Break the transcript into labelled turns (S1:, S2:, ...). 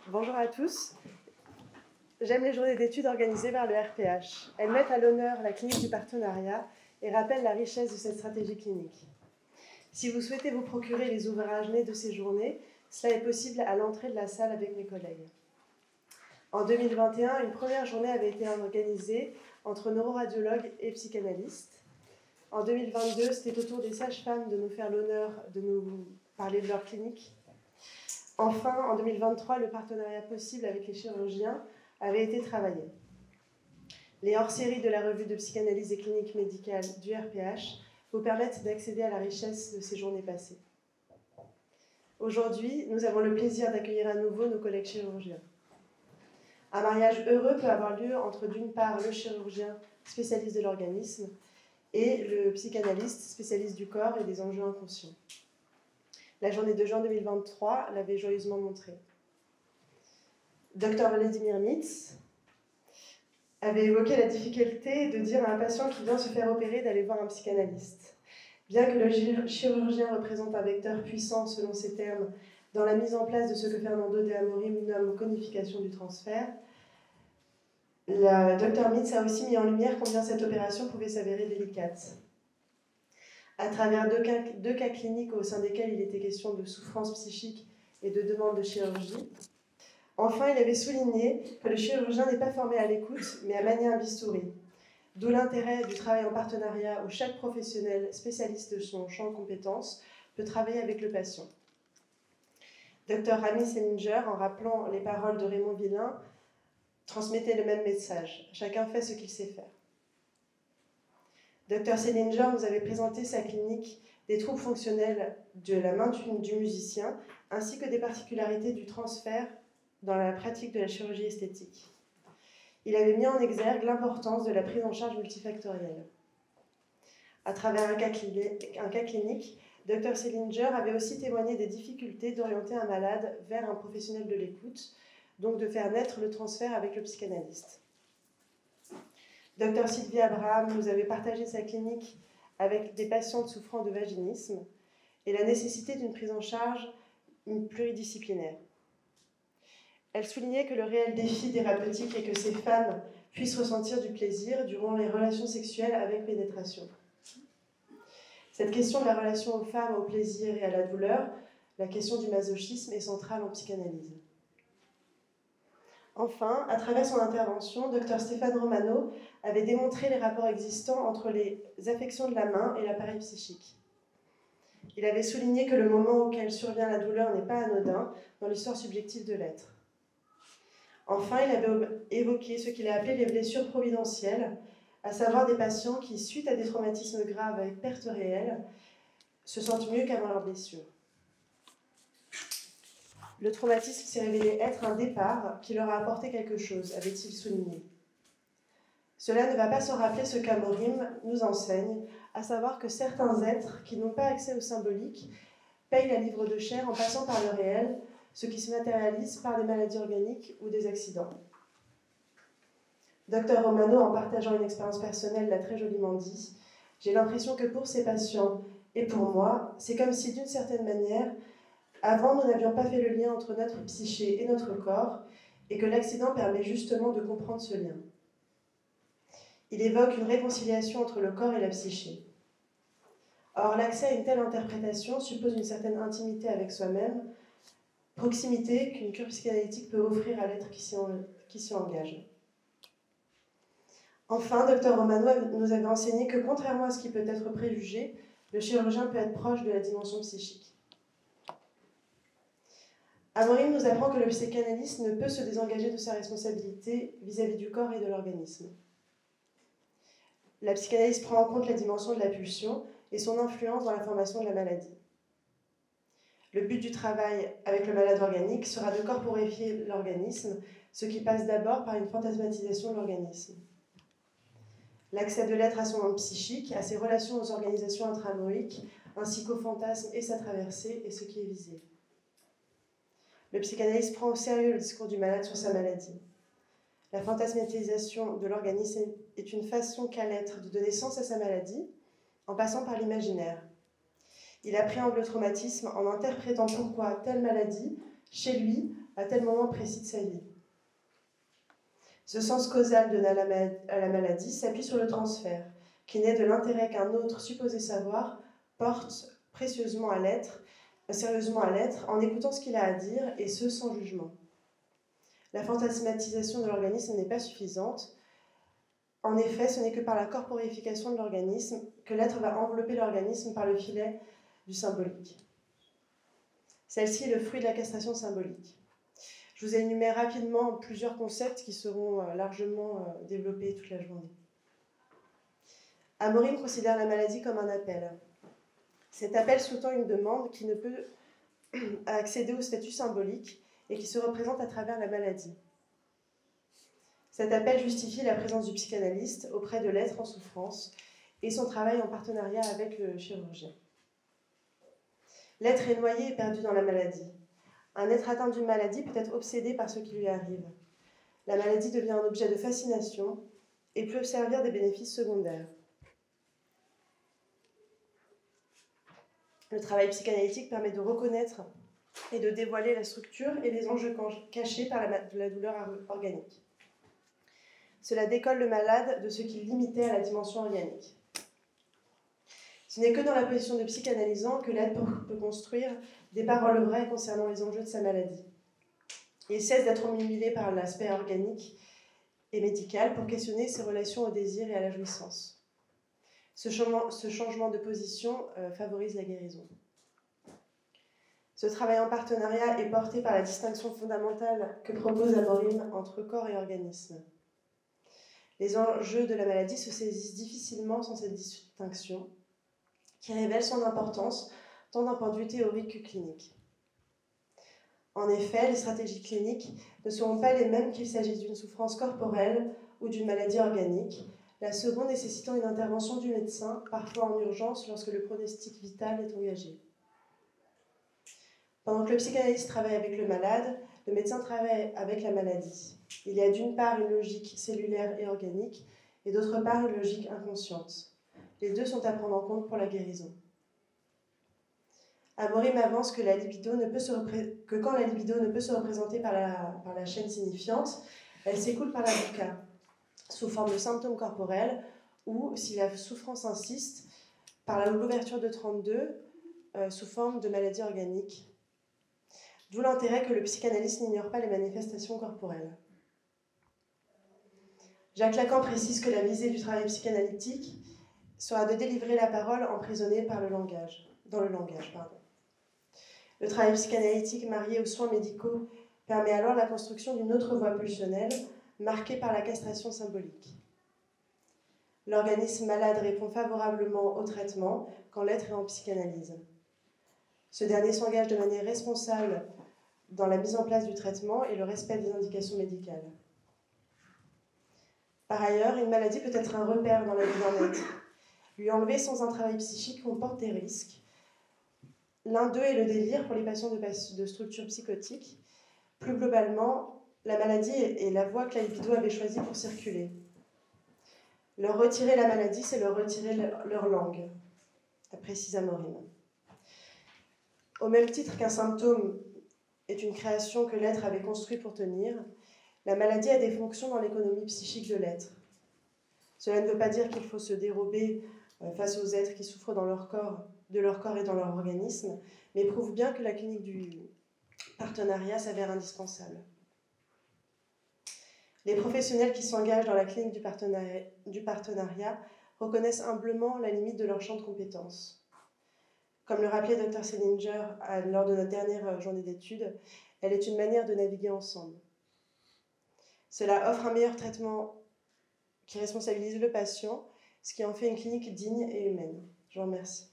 S1: Bonjour à tous. J'aime les journées d'études organisées par le RPH. Elles mettent à l'honneur la clinique du partenariat et rappellent la richesse de cette stratégie clinique. Si vous souhaitez vous procurer les ouvrages nés de ces journées, cela est possible à l'entrée de la salle avec mes collègues. En 2021, une première journée avait été organisée entre neuroradiologues et psychanalystes. En 2022, c'était au tour des sages-femmes de nous faire l'honneur de nous parler de leur clinique. Enfin, en 2023, le partenariat possible avec les chirurgiens avait été travaillé. Les hors-séries de la revue de psychanalyse et clinique médicale du RPH vous permettent d'accéder à la richesse de ces journées passées. Aujourd'hui, nous avons le plaisir d'accueillir à nouveau nos collègues chirurgiens. Un mariage heureux peut avoir lieu entre, d'une part, le chirurgien spécialiste de l'organisme et le psychanalyste spécialiste du corps et des enjeux inconscients. La journée de juin 2023 l'avait joyeusement montré. Dr Vladimir Mitz avait évoqué la difficulté de dire à un patient qui vient se faire opérer d'aller voir un psychanalyste. Bien que le chirurgien représente un vecteur puissant, selon ses termes, dans la mise en place de ce que Fernando de Amorim nomme codification du transfert, Dr Mitz a aussi mis en lumière combien cette opération pouvait s'avérer délicate. À travers deux cas cliniques au sein desquels il était question de souffrance psychique et de demande de chirurgie. Enfin, il avait souligné que le chirurgien n'est pas formé à l'écoute, mais à manier un bistouri. D'où l'intérêt du travail en partenariat où chaque professionnel spécialiste de son champ de compétences peut travailler avec le patient. Dr Rami Selinger, en rappelant les paroles de Raymond Villain, transmettait le même message. Chacun fait ce qu'il sait faire. Dr Selinger nous avait présenté sa clinique des troubles fonctionnels de la main du musicien, ainsi que des particularités du transfert dans la pratique de la chirurgie esthétique. Il avait mis en exergue l'importance de la prise en charge multifactorielle. À travers un cas clinique, Dr Selinger avait aussi témoigné des difficultés d'orienter un malade vers un professionnel de l'écoute, donc de faire naître le transfert avec le psychanalyste. Dr Sylvie Abraham nous avait partagé sa clinique avec des patientes souffrant de vaginisme et la nécessité d'une prise en charge pluridisciplinaire. Elle soulignait que le réel défi thérapeutique est que ces femmes puissent ressentir du plaisir durant les relations sexuelles avec pénétration. Cette question de la relation aux femmes, au plaisir et à la douleur, la question du masochisme, est centrale en psychanalyse. Enfin, à travers son intervention, Dr Stéphane Romano avait démontré les rapports existants entre les affections de la main et l'appareil psychique. Il avait souligné que le moment auquel survient la douleur n'est pas anodin dans l'histoire subjective de l'être. Enfin, il avait évoqué ce qu'il a appelé les blessures providentielles, à savoir des patients qui, suite à des traumatismes graves avec perte réelle, se sentent mieux qu'avant leur blessure. Le traumatisme s'est révélé être un départ qui leur a apporté quelque chose, avait-il souligné. Cela ne va pas se rappeler ce qu'Amorim nous enseigne, à savoir que certains êtres qui n'ont pas accès au symbolique payent la livre de chair en passant par le réel, ce qui se matérialise par des maladies organiques ou des accidents. Dr Romano, en partageant une expérience personnelle, l'a très joliment dit. J'ai l'impression que pour ces patients et pour moi, c'est comme si d'une certaine manière, avant nous n'avions pas fait le lien entre notre psyché et notre corps, et que l'accident permet justement de comprendre ce lien. Il évoque une réconciliation entre le corps et la psyché. Or, l'accès à une telle interprétation suppose une certaine intimité avec soi-même, proximité qu'une cure psychanalytique peut offrir à l'être qui s'y engage. Enfin, Dr Romano nous avait enseigné que, contrairement à ce qui peut être préjugé, le chirurgien peut être proche de la dimension psychique. Amorim nous apprend que le psychanalyste ne peut se désengager de sa responsabilité vis-à-vis du corps et de l'organisme. La psychanalyse prend en compte la dimension de la pulsion et son influence dans la formation de la maladie. Le but du travail avec le malade organique sera de corporifier l'organisme, ce qui passe d'abord par une fantasmatisation de l'organisme. L'accès de l'être à son monde psychique, à ses relations aux organisations intramoïques, ainsi qu'au fantasme et sa traversée, est ce qui est visé. Le psychanalyste prend au sérieux le discours du malade sur sa maladie. La fantasmatisation de l'organisme est une façon qu'a l'être de donner sens à sa maladie, en passant par l'imaginaire. Il appréhende le traumatisme en interprétant pourquoi telle maladie, chez lui, à tel moment précis de sa vie. Ce sens causal donné à la maladie s'appuie sur le transfert, qui naît de l'intérêt qu'un autre supposé savoir porte sérieusement à l'être, en écoutant ce qu'il a à dire, et ce sans jugement. La fantasmatisation de l'organisme n'est pas suffisante. En effet, ce n'est que par la corporification de l'organisme que l'être va envelopper l'organisme par le filet du symbolique. Celle-ci est le fruit de la castration symbolique. Je vous énumère rapidement plusieurs concepts qui seront largement développés toute la journée. Amorim considère la maladie comme un appel. Cet appel sous-tend une demande qui ne peut accéder au statut symbolique et qui se représente à travers la maladie. Cet appel justifie la présence du psychanalyste auprès de l'être en souffrance et son travail en partenariat avec le chirurgien. L'être est noyé et perdu dans la maladie. Un être atteint d'une maladie peut être obsédé par ce qui lui arrive. La maladie devient un objet de fascination et peut servir des bénéfices secondaires. Le travail psychanalytique permet de reconnaître et de dévoiler la structure et les enjeux cachés par la douleur organique. Cela décolle le malade de ce qu'il limitait à la dimension organique. Ce n'est que dans la position de psychanalysant que l'être peut construire des paroles vraies concernant les enjeux de sa maladie. Il cesse d'être omnibulé par l'aspect organique et médical pour questionner ses relations au désir et à la jouissance. Ce changement de position favorise la guérison. Ce travail en partenariat est porté par la distinction fondamentale que propose Amorim entre corps et organisme. Les enjeux de la maladie se saisissent difficilement sans cette distinction, qui révèle son importance tant d'un point de vue théorique que clinique. En effet, les stratégies cliniques ne seront pas les mêmes qu'il s'agisse d'une souffrance corporelle ou d'une maladie organique, la seconde nécessitant une intervention du médecin, parfois en urgence lorsque le pronostic vital est engagé. Pendant que le psychanalyste travaille avec le malade, le médecin travaille avec la maladie. Il y a d'une part une logique cellulaire et organique, et d'autre part une logique inconsciente. Les deux sont à prendre en compte pour la guérison. Amorim avance que quand la libido ne peut se représenter par la chaîne signifiante, elle s'écoule par la bucca, sous forme de symptômes corporels, ou, si la souffrance insiste, par l'ouverture de 32, sous forme de maladie organique. D'où l'intérêt que le psychanalyste n'ignore pas les manifestations corporelles. Jacques Lacan précise que la visée du travail psychanalytique sera de délivrer la parole emprisonnée dans le langage. Le travail psychanalytique marié aux soins médicaux permet alors la construction d'une autre voie pulsionnelle, marquée par la castration symbolique. L'organisme malade répond favorablement au traitement quand l'être est en psychanalyse. Ce dernier s'engage de manière responsable dans la mise en place du traitement et le respect des indications médicales. Par ailleurs, une maladie peut être un repère dans la vie d'un être. Lui enlever sans un travail psychique comporte des risques. L'un d'eux est le délire pour les patients de structure psychotique. Plus globalement, la maladie est la voie que la libido avait choisie pour circuler. Leur retirer la maladie, c'est leur retirer leur langue, précise Amorim. Au même titre qu'un symptôme est une création que l'être avait construite pour tenir, la maladie a des fonctions dans l'économie psychique de l'être. Cela ne veut pas dire qu'il faut se dérober face aux êtres qui souffrent de leur corps et dans leur organisme, mais prouve bien que la clinique du partenariat s'avère indispensable. Les professionnels qui s'engagent dans la clinique du partenariat reconnaissent humblement la limite de leur champ de compétences. Comme le rappelait Dr Selinger lors de notre dernière journée d'études, elle est une manière de naviguer ensemble. Cela offre un meilleur traitement qui responsabilise le patient, ce qui en fait une clinique digne et humaine. Je vous remercie.